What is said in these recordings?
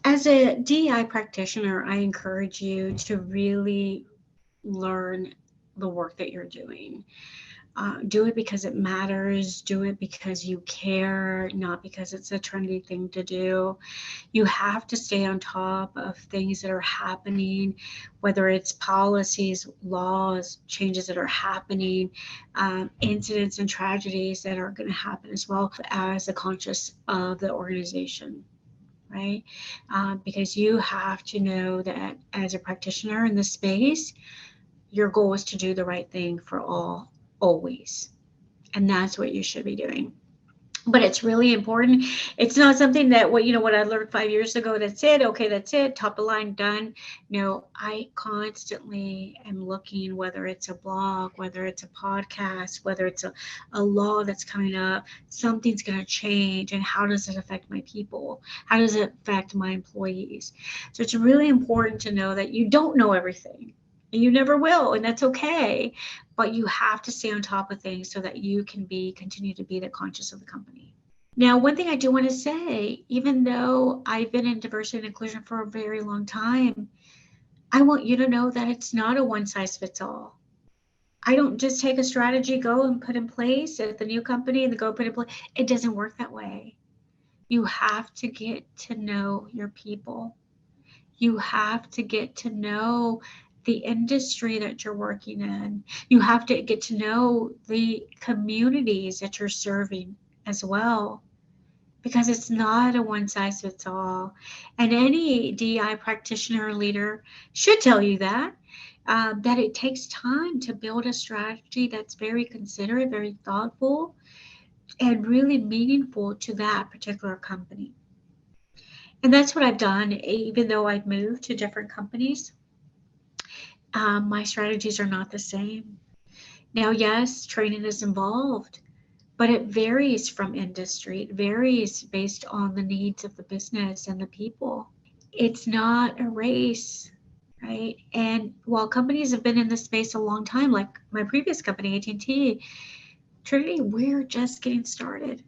As a DEI practitioner, I encourage you to really learn the work that you're doing. Do it because it matters. Do it because you care, not because it's a trendy thing to do. You have to stay on top of things that are happening, whether it's policies, laws, changes that are happening, incidents and tragedies that are going to happen, as well as the conscious of the organization. Right? Because you have to know that as a practitioner in this space, your goal is to do the right thing for all, always. And that's what you should be doing. But it's really important. It's not something that what I learned 5 years ago, that's it, okay, that's it, top of line, done. No, I constantly am looking, whether it's a blog, whether it's a podcast, whether it's a law that's coming up, something's going to change, and how does it affect my people? How does it affect my employees? So it's really important to know that you don't know everything. And you never will, and that's okay. But you have to stay on top of things so that you can continue to be the conscious of the company. Now, one thing I do want to say, even though I've been in diversity and inclusion for a very long time, I want you to know that it's not a one size fits all. I don't just take a strategy, go and put in place at the new company and go put in place. It doesn't work that way. You have to get to know your people. You have to get to know the industry that you're working in. You have to get to know the communities that you're serving as well, because it's not a one size fits all. And any DI practitioner or leader should tell you that it takes time to build a strategy that's very considerate, very thoughtful, and really meaningful to that particular company. And that's what I've done, even though I've moved to different companies. My strategies are not the same. Now, yes, training is involved, but it varies from industry. It varies based on the needs of the business and the people. It's not a race, right? And while companies have been in this space a long time, like my previous company, AT&T, Trinity, we're just getting started,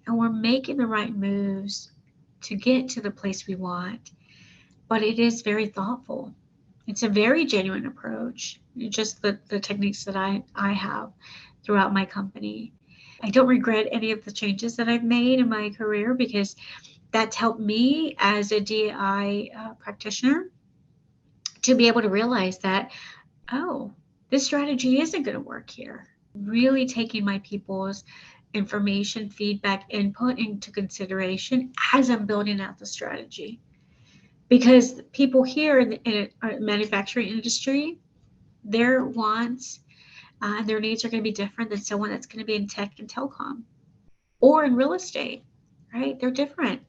and we're making the right moves to get to the place we want. But it is very thoughtful. It's a very genuine approach, just the techniques that I have throughout my company. I don't regret any of the changes that I've made in my career, because that's helped me as a DI practitioner to be able to realize that, oh, this strategy isn't going to work here. Really taking my people's information, feedback, input into consideration as I'm building out the strategy. Because people here in the manufacturing industry, their wants and their needs are going to be different than someone that's going to be in tech and telecom or in real estate, right? They're different.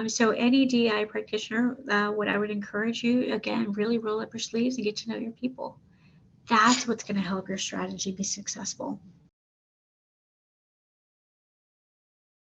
So any DEI practitioner, what I would encourage you, again, really roll up your sleeves and get to know your people. That's what's going to help your strategy be successful.